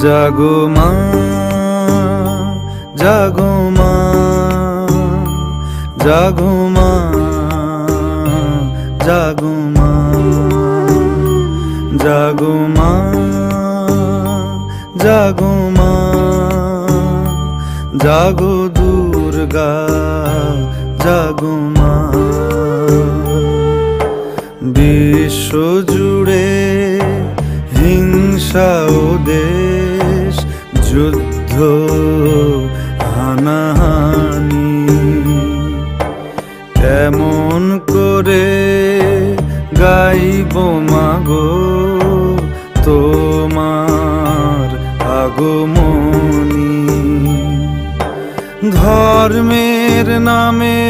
জাগো মা, জাগো মা, জাগো মা, জাগো মা, জাগো মা, জাগো মা, জাগো দুর্গা, জাগো মা। বিশ্ব জুড়ে হিংসা ও দেশ, যুদ্ধ হানাহানি, কেমন করে গাইব মাগো তোমার আগমনী। ধর্মের নামে